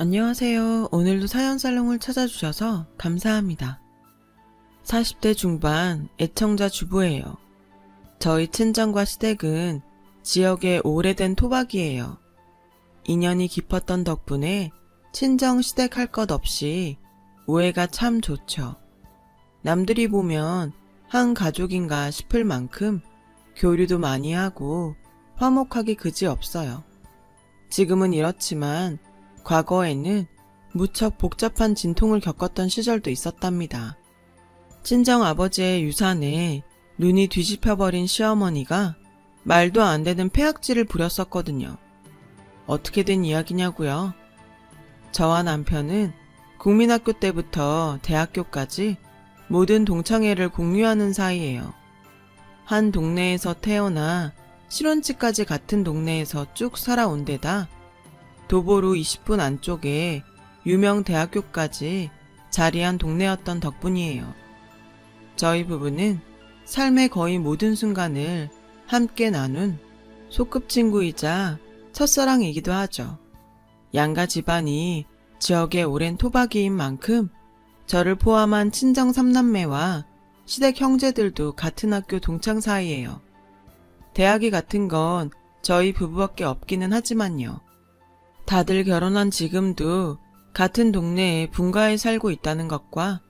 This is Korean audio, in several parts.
안녕하세요. 오늘도 사연살롱을 찾아주셔서 감사합니다. 40대 중반 애청자 주부예요. 저희 친정과 시댁은 지역의 오래된 토박이에요. 인연이 깊었던 덕분에 친정 시댁 할 것 없이 우애가 참 좋죠. 남들이 보면 한 가족인가 싶을 만큼 교류도 많이 하고 화목하기 그지없어요. 지금은 이렇지만 과거에는 무척 복잡한 진통을 겪었던 시절도 있었답니다. 친정 아버지의 유산에 눈이 뒤집혀버린 시어머니가 말도 안 되는 폐악질을 부렸었거든요. 어떻게 된 이야기냐고요? 저와 남편은 국민학교 때부터 대학교까지 모든 동창회를 공유하는 사이예요. 한 동네에서 태어나 실혼치까지 같은 동네에서 쭉 살아온 데다 도보로 20분 안쪽에 유명 대학교까지 자리한 동네였던 덕분이에요. 저희 부부는 삶의 거의 모든 순간을 함께 나눈 소꿉친구이자 첫사랑이기도 하죠. 양가 집안이 지역의 오랜 토박이인 만큼 저를 포함한 친정 3남매와 시댁 형제들도 같은 학교 동창 사이예요. 대학이 같은 건 저희 부부밖에 없기는 하지만요. 다들 결혼한 지금도 같은 동네에 분가에 살고 있다는 것과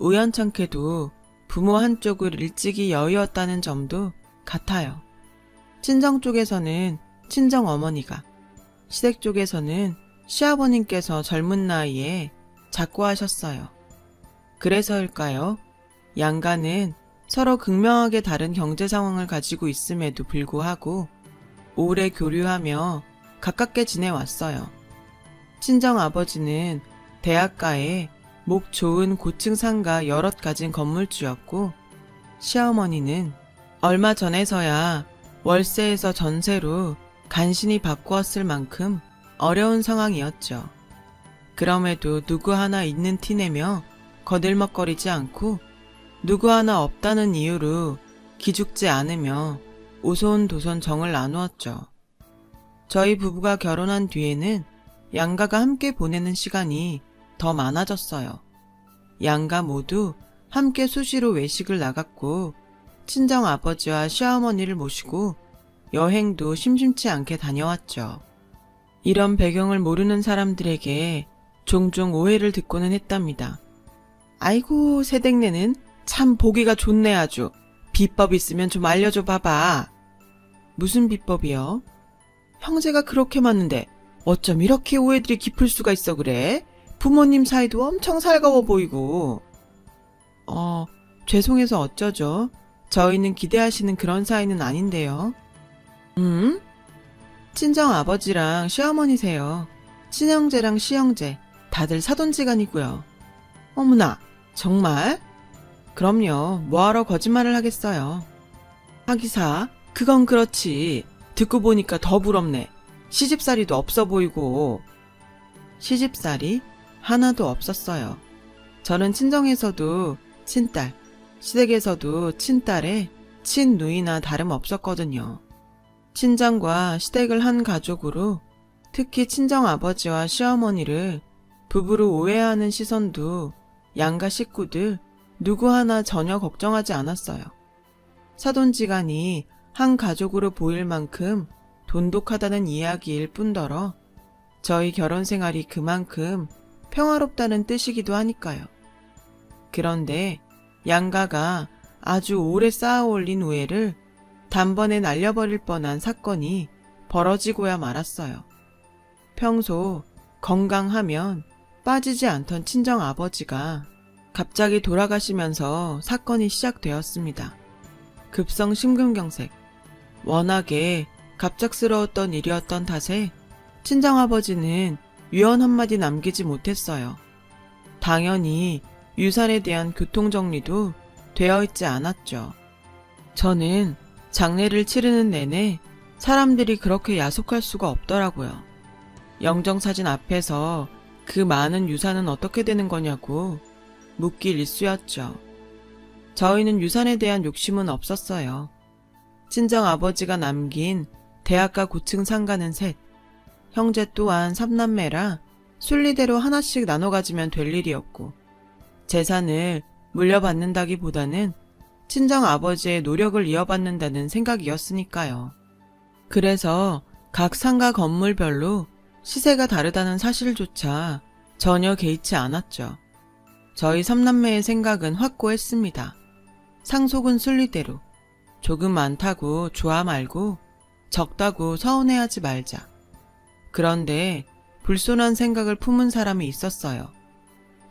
우연찮게도 부모 한쪽을 일찍이 여의었다는 점도 같아요. 친정 쪽에서는 친정 어머니가, 시댁 쪽에서는 시아버님께서 젊은 나이에 작고하셨어요. 그래서일까요? 양가는 서로 극명하게 다른 경제 상황을 가지고 있음에도 불구하고 오래 교류하며 가깝게 지내왔어요. 친정 아버지는 대학가에 목 좋은 고층 상가 여럿 가진 건물주였고 시어머니는 얼마 전에서야 월세에서 전세로 간신히 바꾸었을 만큼 어려운 상황이었죠. 그럼에도 누구 하나 있는 티내며 거들먹거리지 않고 누구 하나 없다는 이유로 기죽지 않으며 오손도손 정을 나누었죠. 저희 부부가 결혼한 뒤에는 양가가 함께 보내는 시간이 더 많아졌어요. 양가 모두 함께 수시로 외식을 나갔고 친정 아버지와 시어머니를 모시고 여행도 심심치 않게 다녀왔죠. 이런 배경을 모르는 사람들에게 종종 오해를 듣고는 했답니다. 아이고 새댁네는 참 보기가 좋네 아주. 비법 있으면 좀 알려줘 봐봐. 무슨 비법이요? 형제가 그렇게 많은데 어쩜 이렇게 오해들이 깊을 수가 있어 그래? 부모님 사이도 엄청 살가워 보이고. 죄송해서 어쩌죠? 저희는 기대하시는 그런 사이는 아닌데요. 친정 아버지랑 시어머니세요. 친형제랑 시형제 다들 사돈지간이고요. 어머나, 정말? 그럼요. 뭐하러 거짓말을 하겠어요. 하기사, 그건 그렇지. 듣고 보니까 더 부럽네. 시집살이도 없어 보이고. 시집살이 하나도 없었어요. 저는 친정에서도 친딸, 시댁에서도 친딸에 친누이나 다름없었거든요. 친정과 시댁을 한 가족으로 특히 친정아버지와 시어머니를 부부로 오해하는 시선도 양가 식구들 누구 하나 전혀 걱정하지 않았어요. 사돈지간이 한 가족으로 보일 만큼 돈독하다는 이야기일 뿐더러 저희 결혼 생활이 그만큼 평화롭다는 뜻이기도 하니까요. 그런데 양가가 아주 오래 쌓아올린 우애를 단번에 날려버릴 뻔한 사건이 벌어지고야 말았어요. 평소 건강하면 빠지지 않던 친정 아버지가 갑자기 돌아가시면서 사건이 시작되었습니다. 급성 심근경색. 워낙에 갑작스러웠던 일이었던 탓에 친정아버지는 유언 한마디 남기지 못했어요. 당연히 유산에 대한 교통정리도 되어 있지 않았죠. 저는 장례를 치르는 내내 사람들이 그렇게 야속할 수가 없더라고요. 영정사진 앞에서 그 많은 유산은 어떻게 되는 거냐고 묻길 일쑤였죠. 저희는 유산에 대한 욕심은 없었어요. 친정아버지가 남긴 대학가 고층 상가는 셋, 형제 또한 3남매라 순리대로 하나씩 나눠 가지면 될 일이었고, 재산을 물려받는다기보다는 친정 아버지의 노력을 이어받는다는 생각이었으니까요. 그래서 각 상가 건물별로 시세가 다르다는 사실조차 전혀 개의치 않았죠. 저희 삼남매의 생각은 확고했습니다. 상속은 순리대로, 조금 많다고 좋아 말고 적다고 서운해하지 말자. 그런데 불손한 생각을 품은 사람이 있었어요.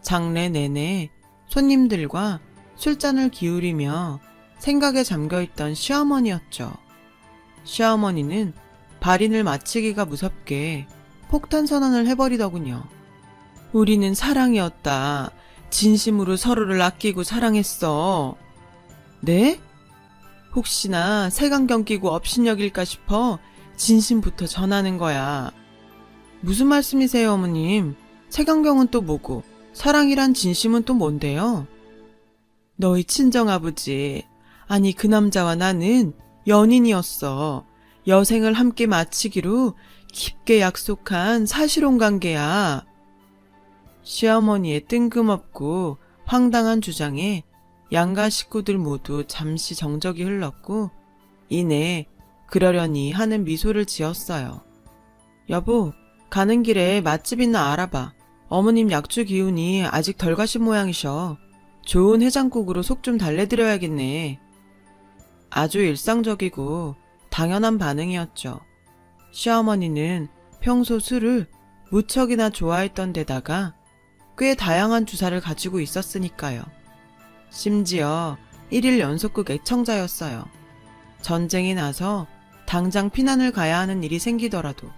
장례 내내 손님들과 술잔을 기울이며 생각에 잠겨있던 시어머니였죠. 시어머니는 발인을 마치기가 무섭게 폭탄 선언을 해버리더군요. 우리는 사랑이었다. 진심으로 서로를 아끼고 사랑했어. 네? 혹시나 색안경 끼고 업신여길까 싶어 진심부터 전하는 거야. 무슨 말씀이세요, 어머님? 색안경은 또 뭐고 사랑이란 진심은 또 뭔데요? 너희 친정아버지, 아니 그 남자와 나는 연인이었어. 여생을 함께 마치기로 깊게 약속한 사실혼 관계야. 시어머니의 뜬금없고 황당한 주장에 양가 식구들 모두 잠시 정적이 흘렀고 이내 그러려니 하는 미소를 지었어요. 여보, 가는 길에 맛집 있나 알아봐. 어머님 약주 기운이 아직 덜 가신 모양이셔. 좋은 해장국으로 속 좀 달래드려야겠네. 아주 일상적이고 당연한 반응이었죠. 시어머니는 평소 술을 무척이나 좋아했던 데다가 꽤 다양한 주사를 가지고 있었으니까요. 심지어 1일 연속극 애청자였어요. 전쟁이 나서 당장 피난을 가야 하는 일이 생기더라도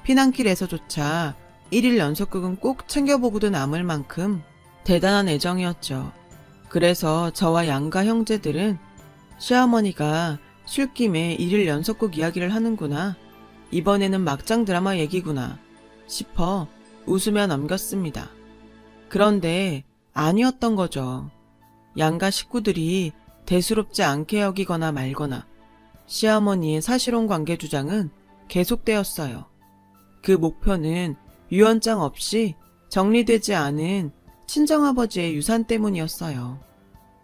피난길에서조차 1일 연속극은 꼭 챙겨보고도 남을 만큼 대단한 애정이었죠. 그래서 저와 양가 형제들은 시어머니가 술김에 1일 연속극 이야기를 하는구나, 이번에는 막장 드라마 얘기구나 싶어 웃으며 넘겼습니다. 그런데 아니었던 거죠. 양가 식구들이 대수롭지 않게 여기거나 말거나 시어머니의 사실혼 관계 주장은 계속되었어요. 그 목표는 유언장 없이 정리되지 않은 친정아버지의 유산 때문이었어요.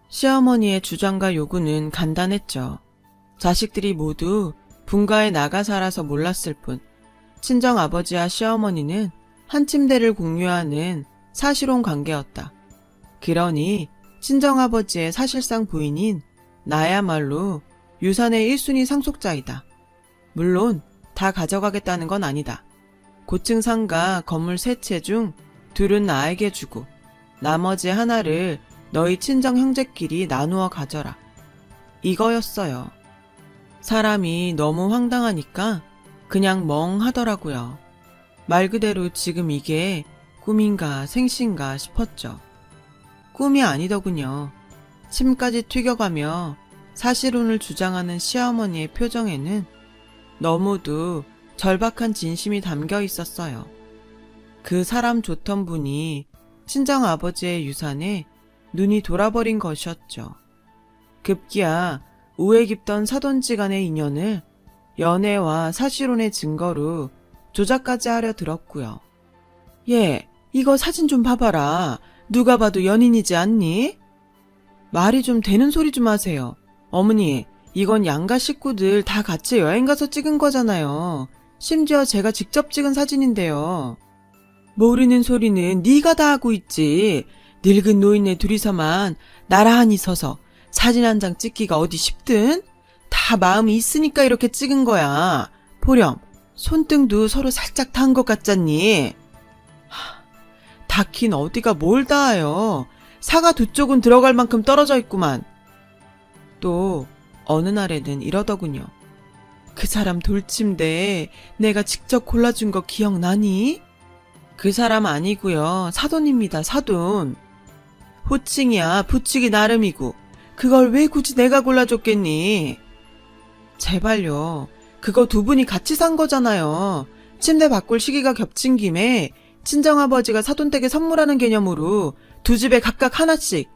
시어머니의 주장과 요구는 간단했죠. 자식들이 모두 분가에 나가 살아서 몰랐을 뿐 친정아버지와 시어머니는 한 침대를 공유하는 사실혼 관계였다. 그러니 친정아버지의 사실상 부인인 나야말로 유산의 1순위 상속자이다. 물론 다 가져가겠다는 건 아니다. 고층 상가 건물 3채 중 2은 나에게 주고 나머지 하나를 너희 친정 형제끼리 나누어 가져라. 이거였어요. 사람이 너무 황당하니까 그냥 멍하더라고요. 말 그대로 지금 이게 꿈인가 생신가 싶었죠. 꿈이 아니더군요. 침까지 튀겨가며 사실혼을 주장하는 시어머니의 표정에는 너무도 절박한 진심이 담겨 있었어요. 그 사람 좋던 분이 친정아버지의 유산에 눈이 돌아버린 것이었죠. 급기야 우애 깊던 사돈지간의 인연을 연애와 사실혼의 증거로 조작까지 하려 들었고요. 얘, 이거 사진 좀 봐봐라. 누가 봐도 연인이지 않니? 말이 좀 되는 소리 좀 하세요. 어머니, 이건 양가 식구들 다 같이 여행 가서 찍은 거잖아요. 심지어 제가 직접 찍은 사진인데요. 모르는 소리는 네가 다 하고 있지. 늙은 노인네 둘이서만 나란히 서서 사진 한 장 찍기가 어디 쉽든? 다 마음이 있으니까 이렇게 찍은 거야. 보렴, 손등도 서로 살짝 닿은 것 같잖니? 닿긴 어디가 뭘 닿아요. 사과 2쪽은 들어갈 만큼 떨어져 있구만. 또 어느 날에는 이러더군요. 그 사람 돌침대 내가 직접 골라준 거 기억나니? 그 사람 아니고요. 사돈입니다. 사돈. 호칭이야. 붙이기 나름이고 그걸 왜 굳이 내가 골라줬겠니? 제발요. 그거 2분이 같이 산 거잖아요. 침대 바꿀 시기가 겹친 김에 친정아버지가 사돈댁에 선물하는 개념으로 2집에 각각 하나씩.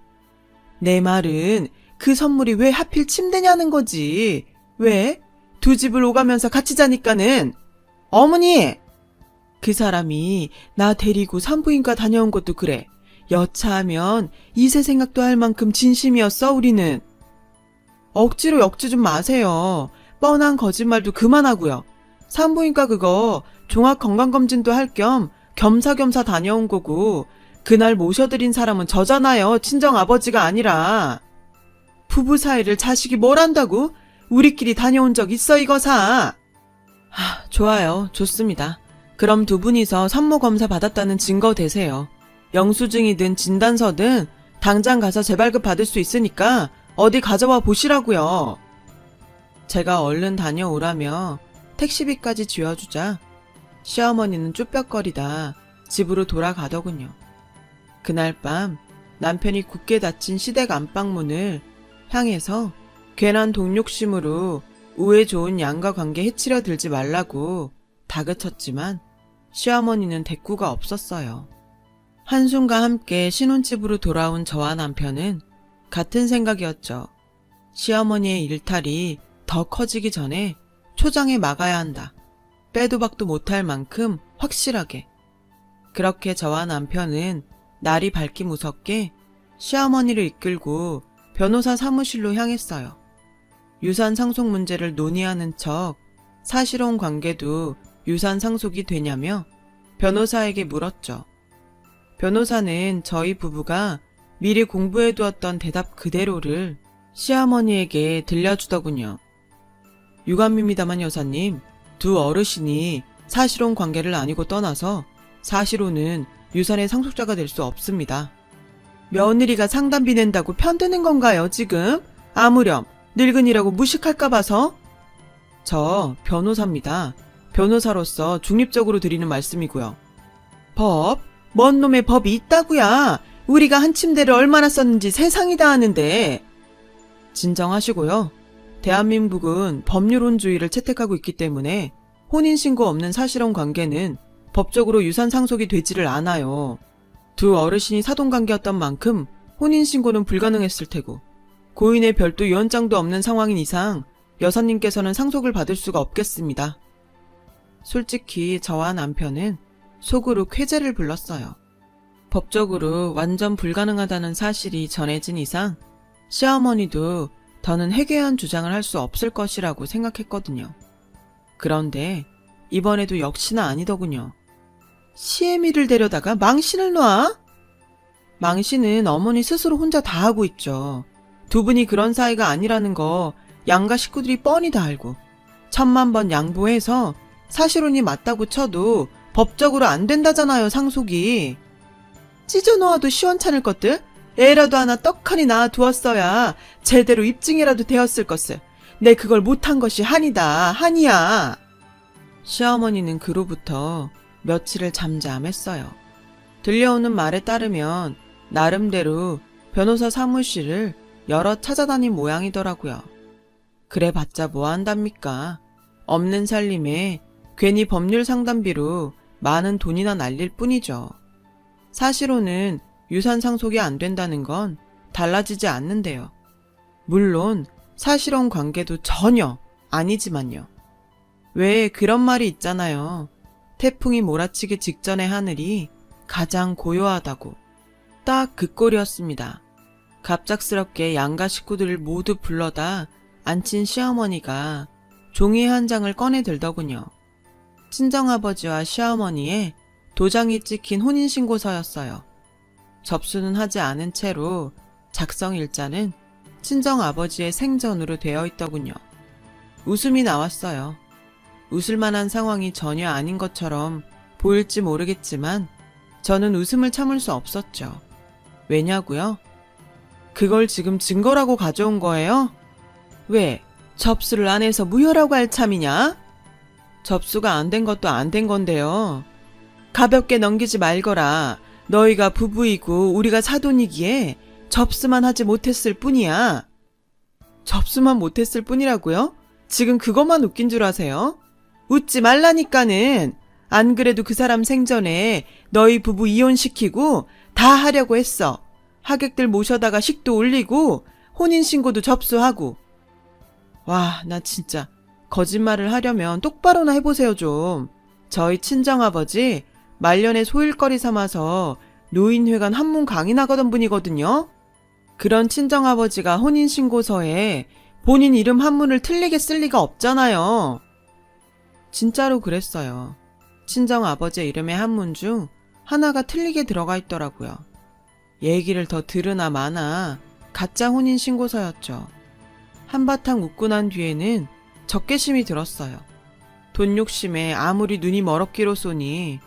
내 말은 그 선물이 왜 하필 침대냐는 거지. 왜? 2집을 오가면서 같이 자니까는. 어머니! 그 사람이 나 데리고 산부인과 다녀온 것도 그래. 여차하면 이세 생각도 할 만큼 진심이었어, 우리는. 억지로 역지 좀 마세요. 뻔한 거짓말도 그만하고요. 산부인과 그거 종합건강검진도 할 겸 겸사겸사 다녀온 거고, 그날 모셔드린 사람은 저잖아요. 친정아버지가 아니라. 부부 사이를 자식이 뭘 안다고? 우리끼리 다녀온 적 있어, 이거사. 좋아요. 좋습니다. 그럼 두 분이서 산모검사 받았다는 증거 대세요. 영수증이든 진단서든 당장 가서 재발급 받을 수 있으니까 어디 가져와 보시라고요. 제가 얼른 다녀오라며 택시비까지 쥐어주자 시어머니는 쭈뼛거리다 집으로 돌아가더군요. 그날 밤 남편이 굳게 닫힌 시댁 안방문을 향해서 괜한 독욕심으로 우애 좋은 양과 관계 해치려 들지 말라고 다그쳤지만 시어머니는 대꾸가 없었어요. 한숨과 함께 신혼집으로 돌아온 저와 남편은 같은 생각이었죠. 시어머니의 일탈이 더 커지기 전에 초장에 막아야 한다. 빼도 박도 못할 만큼 확실하게. 그렇게 저와 남편은 날이 밝기 무섭게 시어머니를 이끌고 변호사 사무실로 향했어요. 유산 상속 문제를 논의하는 척 사실혼 관계도 유산 상속이 되냐며 변호사에게 물었죠. 변호사는 저희 부부가 미리 공부해두었던 대답 그대로를 시어머니에게 들려주더군요. 유감입니다만 여사님, 두 어르신이 사실혼 관계를 아니고 떠나서 사실혼은 유산의 상속자가 될 수 없습니다. 며느리가 상담비 낸다고 편드는 건가요, 지금? 아무렴 늙은이라고 무식할까 봐서? 저 변호사입니다. 변호사로서 중립적으로 드리는 말씀이고요. 법? 뭔 놈의 법이 있다구야. 우리가 한 침대를 얼마나 썼는지 세상이 다 아는데. 진정하시고요. 대한민국은 법률혼주의를 채택하고 있기 때문에 혼인신고 없는 사실혼 관계는 법적으로 유산 상속이 되지를 않아요. 두 어르신이 사돈관계였던 만큼 혼인신고는 불가능했을 테고, 고인의 별도 유언장도 없는 상황인 이상 여사님께서는 상속을 받을 수가 없겠습니다. 솔직히 저와 남편은 속으로 쾌재를 불렀어요. 법적으로 완전 불가능하다는 사실이 전해진 이상 시어머니도 더는 해괴한 주장을 할 수 없을 것이라고 생각했거든요. 그런데 이번에도 역시나 아니더군요. 시애미를 데려다가 망신을 놔? 망신은 어머니 스스로 혼자 다 하고 있죠. 두 분이 그런 사이가 아니라는 거 양가 식구들이 뻔히 다 알고 1000만 번 양보해서 사실혼이 맞다고 쳐도 법적으로 안 된다잖아요, 상속이. 찢어놓아도 시원찮을 것들? 애라도 하나 떡하니 낳아두었어야 제대로 입증이라도 되었을 것을. 내 그걸 못한 것이 한이다, 한이야. 시어머니는 그로부터 며칠을 잠잠했어요. 들려오는 말에 따르면 나름대로 변호사 사무실을 여러 찾아다닌 모양이더라고요. 그래봤자 뭐한답니까? 없는 살림에 괜히 법률 상담비로 많은 돈이나 날릴 뿐이죠. 사실로는 유산 상속이 안 된다는 건 달라지지 않는데요. 물론 사실혼 관계도 전혀 아니지만요. 왜 그런 말이 있잖아요. 태풍이 몰아치기 직전의 하늘이 가장 고요하다고. 딱 그 꼴이었습니다. 갑작스럽게 양가 식구들을 모두 불러다 앉힌 시어머니가 종이 한 장을 꺼내 들더군요. 친정아버지와 시어머니의 도장이 찍힌 혼인신고서였어요. 접수는 하지 않은 채로 작성 일자는 친정아버지의 생전으로 되어 있더군요. 웃음이 나왔어요. 웃을 만한 상황이 전혀 아닌 것처럼 보일지 모르겠지만 저는 웃음을 참을 수 없었죠. 왜냐고요? 그걸 지금 증거라고 가져온 거예요? 왜? 접수를 안 해서 무효라고 할 참이냐? 접수가 안 된 것도 안 된 건데요. 가볍게 넘기지 말거라. 너희가 부부이고 우리가 사돈이기에 접수만 하지 못했을 뿐이야. 접수만 못했을 뿐이라고요? 지금 그것만 웃긴 줄 아세요? 웃지 말라니까는. 안 그래도 그 사람 생전에 너희 부부 이혼시키고 다 하려고 했어. 하객들 모셔다가 식도 올리고 혼인신고도 접수하고. 와, 나 진짜 거짓말을 하려면 똑바로나 해보세요 좀. 저희 친정아버지 말년에 소일거리 삼아서 노인회관 한문 강의나가던 분이거든요. 그런 친정아버지가 혼인신고서에 본인 이름 한문을 틀리게 쓸 리가 없잖아요. 진짜로 그랬어요. 친정아버지 이름의 한문 중 하나가 틀리게 들어가 있더라고요. 얘기를 더 들으나 마나 가짜 혼인신고서였죠. 한바탕 웃고 난 뒤에는 적개심이 들었어요. 돈 욕심에 아무리 눈이 멀었기로 쏘니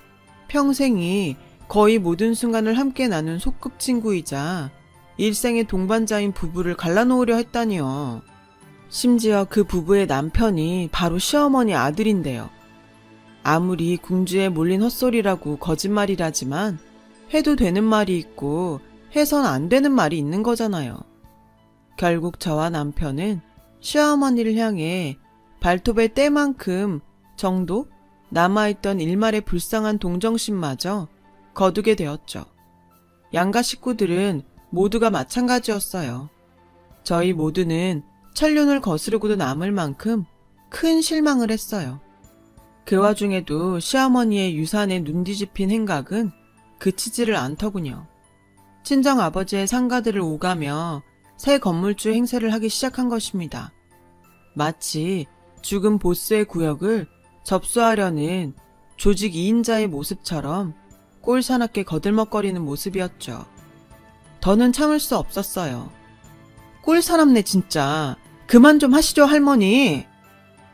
평생이 거의 모든 순간을 함께 나눈 소꿉친구이자 일생의 동반자인 부부를 갈라놓으려 했다니요. 심지어 그 부부의 남편이 바로 시어머니 아들인데요. 아무리 궁주에 몰린 헛소리라고 거짓말이라지만 해도 되는 말이 있고 해선 안 되는 말이 있는 거잖아요. 결국 저와 남편은 시어머니를 향해 발톱의 때만큼 정도 남아있던 일말의 불쌍한 동정심마저 거두게 되었죠. 양가 식구들은 모두가 마찬가지였어요. 저희 모두는 천륜을 거스르고도 남을 만큼 큰 실망을 했어요. 그 와중에도 시어머니의 유산에 눈 뒤집힌 행각은 그치지를 않더군요. 친정아버지의 상가들을 오가며 새 건물주 행세를 하기 시작한 것입니다. 마치 죽은 보스의 구역을 접수하려는 조직 2인자의 모습처럼 꼴사납게 거들먹거리는 모습이었죠. 더는 참을 수 없었어요. 꼴사납네 진짜. 그만 좀 하시죠 할머니.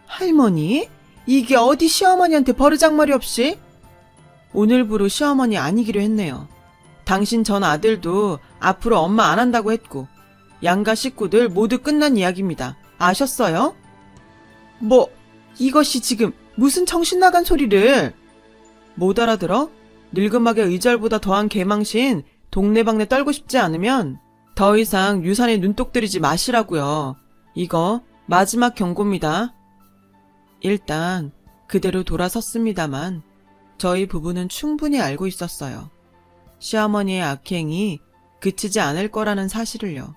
할머니? 이게 어디 시어머니한테 버르장머리 없이? 오늘부로 시어머니 아니기로 했네요. 당신 전 아들도 앞으로 엄마 안 한다고 했고 양가 식구들 모두 끝난 이야기입니다. 아셨어요? 뭐 이것이 지금 무슨 정신 나간 소리를. 못 알아들어? 늙음하게 의절보다 더한 개망신 동네방네 떨고 싶지 않으면 더 이상 유산에 눈독 들이지 마시라고요. 이거 마지막 경고입니다. 일단 그대로 돌아섰습니다만 저희 부부는 충분히 알고 있었어요. 시어머니의 악행이 그치지 않을 거라는 사실을요.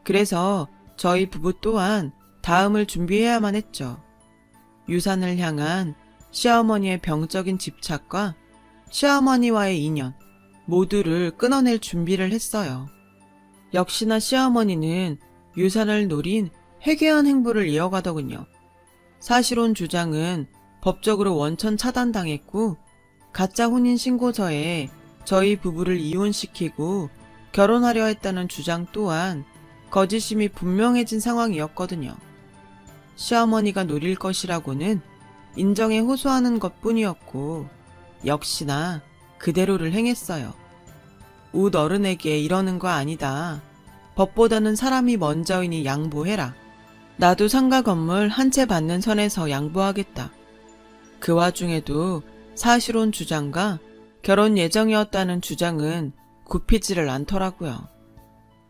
그래서 저희 부부 또한 다음을 준비해야만 했죠. 유산을 향한 시어머니의 병적인 집착과 시어머니와의 인연 모두를 끊어낼 준비를 했어요. 역시나 시어머니는 유산을 노린 회개한 행보를 이어가더군요. 사실혼 주장은 법적으로 원천 차단당했고 가짜 혼인신고서에 저희 부부를 이혼시키고 결혼하려 했다는 주장 또한 거짓임이 분명해진 상황이었거든요. 시어머니가 노릴 것이라고는 인정에 호소하는 것뿐이었고 역시나 그대로를 행했어요. 웃 어른에게 이러는 거 아니다. 법보다는 사람이 먼저이니 양보해라. 나도 상가 건물 한 채 받는 선에서 양보하겠다. 그 와중에도 사실혼 주장과 결혼 예정이었다는 주장은 굽히지를 않더라고요.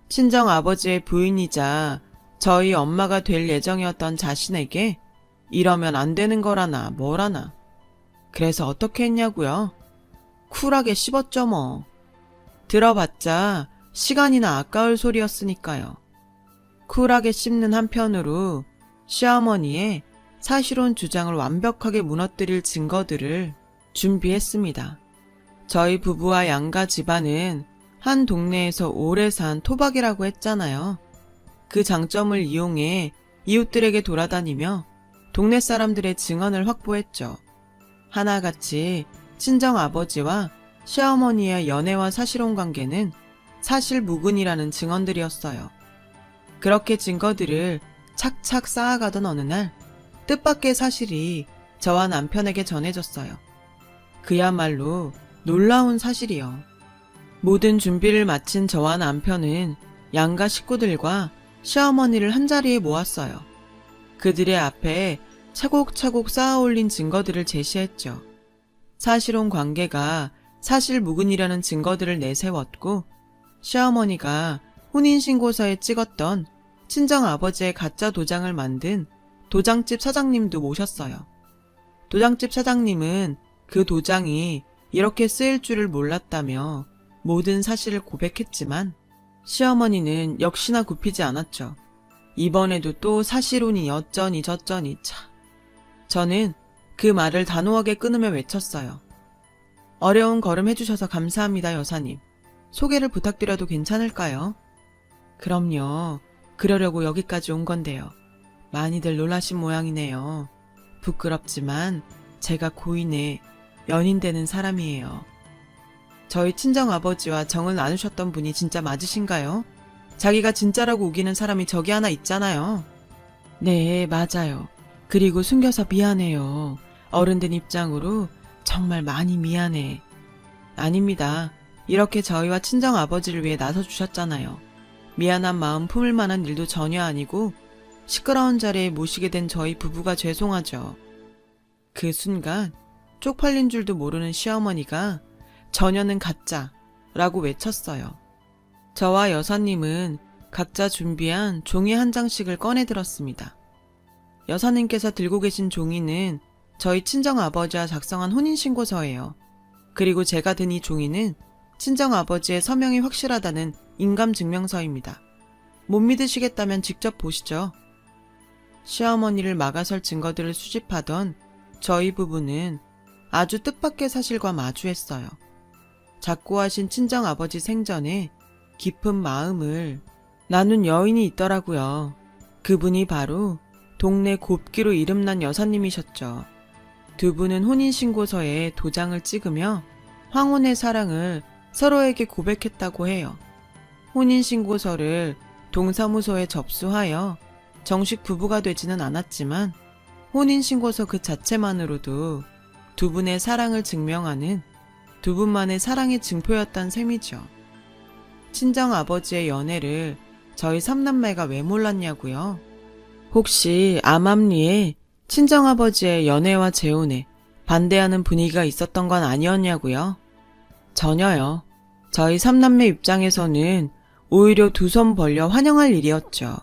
친정 아버지의 부인이자 저희 엄마가 될 예정이었던 자신에게 이러면 안 되는 거라나 뭐라나. 그래서 어떻게 했냐고요? 쿨하게 씹었죠 뭐. 들어봤자 시간이나 아까울 소리였으니까요. 쿨하게 씹는 한편으로 시어머니의 사실혼 주장을 완벽하게 무너뜨릴 증거들을 준비했습니다. 저희 부부와 양가 집안은 한 동네에서 오래 산 토박이라고 했잖아요. 그 장점을 이용해 이웃들에게 돌아다니며 동네 사람들의 증언을 확보했죠. 하나같이 친정 아버지와 시어머니의 연애와 사실혼 관계는 사실무근이라는 증언들이었어요. 그렇게 증거들을 착착 쌓아가던 어느 날 뜻밖의 사실이 저와 남편에게 전해졌어요. 그야말로 놀라운 사실이요. 모든 준비를 마친 저와 남편은 양가 식구들과 시어머니를 한자리에 모았어요. 그들의 앞에 차곡차곡 쌓아올린 증거들을 제시했죠. 사실혼 관계가 사실무근이라는 증거들을 내세웠고 시어머니가 혼인신고서에 찍었던 친정아버지의 가짜 도장을 만든 도장집 사장님도 모셨어요. 도장집 사장님은 그 도장이 이렇게 쓰일 줄을 몰랐다며 모든 사실을 고백했지만 시어머니는 역시나 굽히지 않았죠. 이번에도 또 사실혼이 어쩌니 저쩌니 차. 저는 그 말을 단호하게 끊으며 외쳤어요. 어려운 걸음 해주셔서 감사합니다, 여사님. 소개를 부탁드려도 괜찮을까요? 그럼요. 그러려고 여기까지 온 건데요. 많이들 놀라신 모양이네요. 부끄럽지만 제가 고인의 연인 되는 사람이에요. 저희 친정아버지와 정을 나누셨던 분이 진짜 맞으신가요? 자기가 진짜라고 우기는 사람이 저기 하나 있잖아요. 네, 맞아요. 그리고 숨겨서 미안해요. 어른된 입장으로 정말 많이 미안해. 아닙니다. 이렇게 저희와 친정아버지를 위해 나서주셨잖아요. 미안한 마음 품을 만한 일도 전혀 아니고 시끄러운 자리에 모시게 된 저희 부부가 죄송하죠. 그 순간 쪽팔린 줄도 모르는 시어머니가 전혀는 가짜라고 외쳤어요. 저와 여사님은 각자 준비한 종이 한 장씩을 꺼내 들었습니다. 여사님께서 들고 계신 종이는 저희 친정아버지와 작성한 혼인신고서예요. 그리고 제가 든 이 종이는 친정아버지의 서명이 확실하다는 인감증명서입니다. 못 믿으시겠다면 직접 보시죠. 시어머니를 막아설 증거들을 수집하던 저희 부부는 아주 뜻밖의 사실과 마주했어요. 작고하신 친정아버지 생전에 깊은 마음을 나눈 여인이 있더라고요. 그분이 바로 동네 곱기로 이름난 여사님이셨죠. 두 분은 혼인신고서에 도장을 찍으며 황혼의 사랑을 서로에게 고백했다고 해요. 혼인신고서를 동사무소에 접수하여 정식 부부가 되지는 않았지만 혼인신고서 그 자체만으로도 두 분의 사랑을 증명하는 두 분만의 사랑의 증표였단 셈이죠. 친정아버지의 연애를 저희 삼남매가 왜 몰랐냐고요? 혹시 암암리에 친정아버지의 연애와 재혼에 반대하는 분위기가 있었던 건 아니었냐고요? 전혀요. 저희 삼남매 입장에서는 오히려 두 손 벌려 환영할 일이었죠.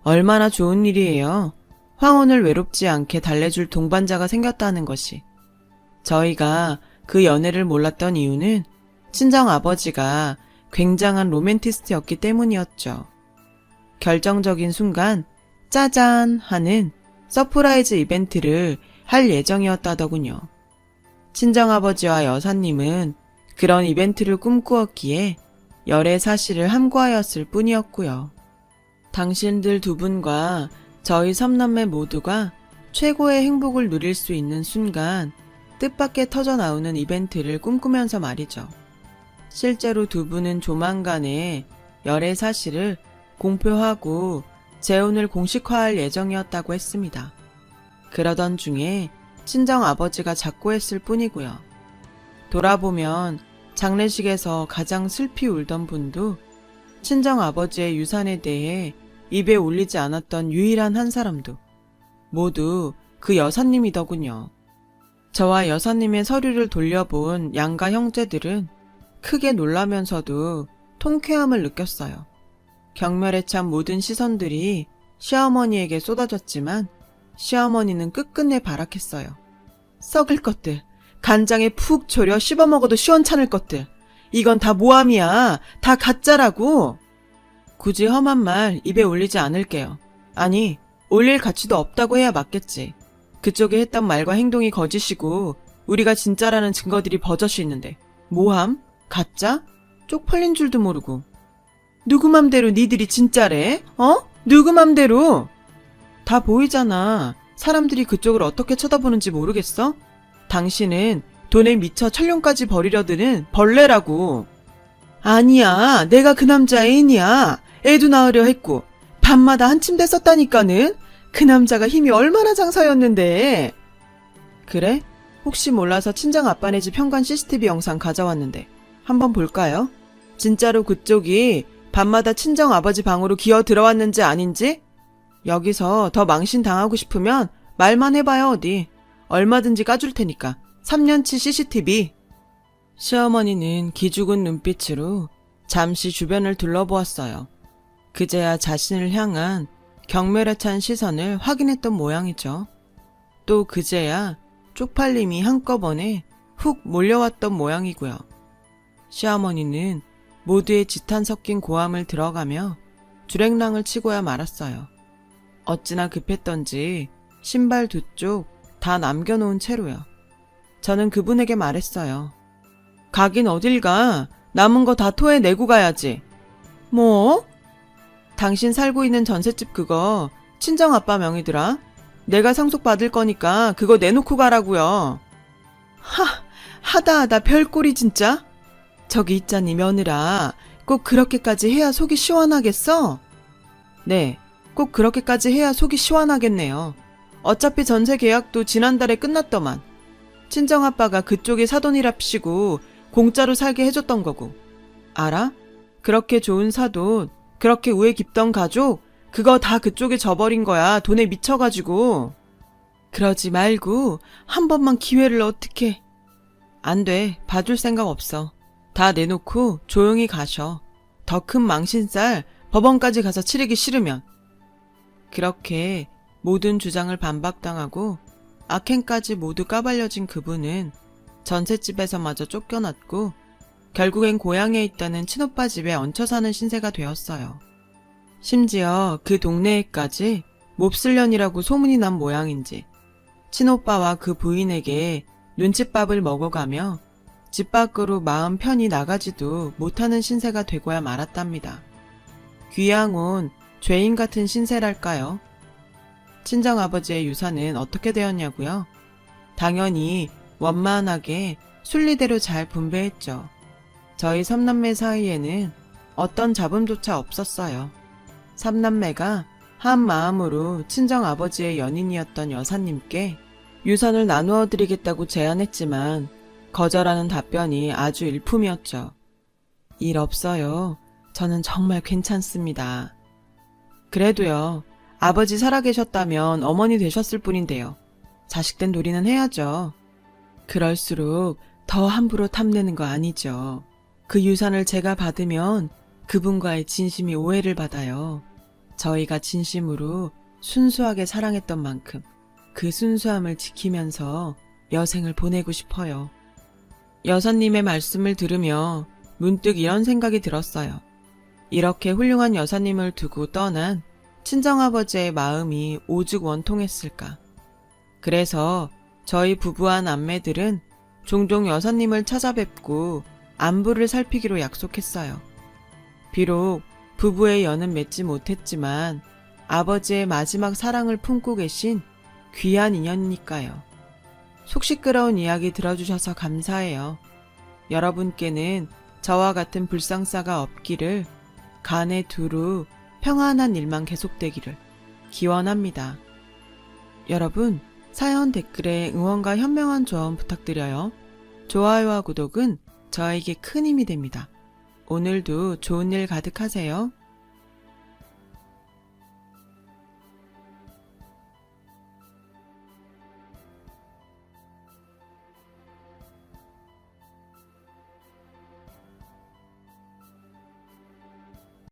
얼마나 좋은 일이에요. 황혼을 외롭지 않게 달래줄 동반자가 생겼다는 것이. 저희가 그 연애를 몰랐던 이유는 친정아버지가 굉장한 로맨티스트였기 때문이었죠. 결정적인 순간 짜잔 하는 서프라이즈 이벤트를 할 예정이었다더군요. 친정아버지와 여사님은 그런 이벤트를 꿈꾸었기에 열애 사실을 함구하였을 뿐이었고요. 당신들 두 분과 저희 삼남매 모두가 최고의 행복을 누릴 수 있는 순간 뜻밖의 터져나오는 이벤트를 꿈꾸면서 말이죠. 실제로 두 분은 조만간에 열애 사실을 공표하고 재혼을 공식화할 예정이었다고 했습니다. 그러던 중에 친정아버지가 작고했을 뿐이고요. 돌아보면 장례식에서 가장 슬피 울던 분도 친정아버지의 유산에 대해 입에 올리지 않았던 유일한 한 사람도 모두 그 여사님이더군요. 저와 여사님의 서류를 돌려본 양가 형제들은 크게 놀라면서도 통쾌함을 느꼈어요. 경멸에 찬 모든 시선들이 시어머니에게 쏟아졌지만 시어머니는 끝끝내 발악했어요. 썩을 것들, 간장에 푹 졸여 씹어먹어도 시원찮을 것들. 이건 다 모함이야. 다 가짜라고. 굳이 험한 말 입에 올리지 않을게요. 아니, 올릴 가치도 없다고 해야 맞겠지. 그쪽에 했던 말과 행동이 거짓이고 우리가 진짜라는 증거들이 버젓이 있는데 모함? 가짜? 쪽팔린 줄도 모르고. 누구 맘대로 니들이 진짜래? 누구 맘대로? 다 보이잖아. 사람들이 그쪽을 어떻게 쳐다보는지 모르겠어? 당신은 돈에 미쳐 천룡까지 버리려 드는 벌레라고. 아니야, 내가 그 남자 애인이야. 애도 낳으려 했고 밤마다 한 침대 썼다니까는. 그 남자가 힘이 얼마나 장사였는데. 그래? 혹시 몰라서 친정 아빠네 집 현관 CCTV 영상 가져왔는데 한번 볼까요? 진짜로 그쪽이 밤마다 친정 아버지 방으로 기어 들어왔는지 아닌지? 여기서 더 망신당하고 싶으면 말만 해봐요 어디. 얼마든지 까줄 테니까. 3년치 CCTV. 시어머니는 기죽은 눈빛으로 잠시 주변을 둘러보았어요. 그제야 자신을 향한 경멸에 찬 시선을 확인했던 모양이죠. 또 그제야 쪽팔림이 한꺼번에 훅 몰려왔던 모양이고요. 시어머니는 모두의 지탄 섞인 고함을 들어가며 주랭랑을 치고야 말았어요. 어찌나 급했던지 신발 두 쪽 다 남겨놓은 채로요. 저는 그분에게 말했어요. 가긴 어딜 가. 남은 거 다 토해내고 가야지. 뭐? 당신 살고 있는 전셋집 그거 친정아빠 명의더라. 내가 상속받을 거니까 그거 내놓고 가라고요. 하다 별꼴이 진짜. 저기 있자니 며느라, 꼭 그렇게까지 해야 속이 시원하겠어? 네, 꼭 그렇게까지 해야 속이 시원하겠네요. 어차피 전세 계약도 지난달에 끝났더만. 친정아빠가 그쪽에 사돈이랍시고 공짜로 살게 해줬던 거고. 알아? 그렇게 좋은 사돈, 그렇게 우애 깊던 가족, 그거 다 그쪽에 져버린 거야. 돈에 미쳐가지고. 그러지 말고 한 번만 기회를 어떻게. 안 돼. 봐줄 생각 없어. 다 내놓고 조용히 가셔. 더 큰 망신살 법원까지 가서 치르기 싫으면. 그렇게 모든 주장을 반박당하고 악행까지 모두 까발려진 그분은 전셋집에서마저 쫓겨났고 결국엔 고향에 있다는 친오빠 집에 얹혀 사는 신세가 되었어요. 심지어 그 동네에까지 몹쓸년이라고 소문이 난 모양인지 친오빠와 그 부인에게 눈칫밥을 먹어가며 집 밖으로 마음 편히 나가지도 못하는 신세가 되고야 말았답니다. 귀양 온 죄인 같은 신세랄까요? 친정아버지의 유산은 어떻게 되었냐고요? 당연히 원만하게 순리대로 잘 분배했죠. 저희 삼남매 사이에는 어떤 잡음조차 없었어요. 삼남매가 한 마음으로 친정아버지의 연인이었던 여사님께 유산을 나누어 드리겠다고 제안했지만 거절하는 답변이 아주 일품이었죠. 일 없어요. 저는 정말 괜찮습니다. 그래도요. 아버지 살아계셨다면 어머니 되셨을 뿐인데요. 자식된 도리는 해야죠. 그럴수록 더 함부로 탐내는 거 아니죠. 그 유산을 제가 받으면 그분과의 진심이 오해를 받아요. 저희가 진심으로 순수하게 사랑했던 만큼 그 순수함을 지키면서 여생을 보내고 싶어요. 여사님의 말씀을 들으며 문득 이런 생각이 들었어요. 이렇게 훌륭한 여사님을 두고 떠난 친정아버지의 마음이 오죽 원통했을까. 그래서 저희 부부와 남매들은 종종 여사님을 찾아뵙고 안부를 살피기로 약속했어요. 비록 부부의 연은 맺지 못했지만 아버지의 마지막 사랑을 품고 계신 귀한 인연이니까요. 속 시끄러운 이야기 들어주셔서 감사해요. 여러분께는 저와 같은 불상사가 없기를, 간에 두루 평안한 일만 계속되기를 기원합니다. 여러분, 사연 댓글에 응원과 현명한 조언 부탁드려요. 좋아요와 구독은 저에게 큰 힘이 됩니다. 오늘도 좋은 일 가득하세요.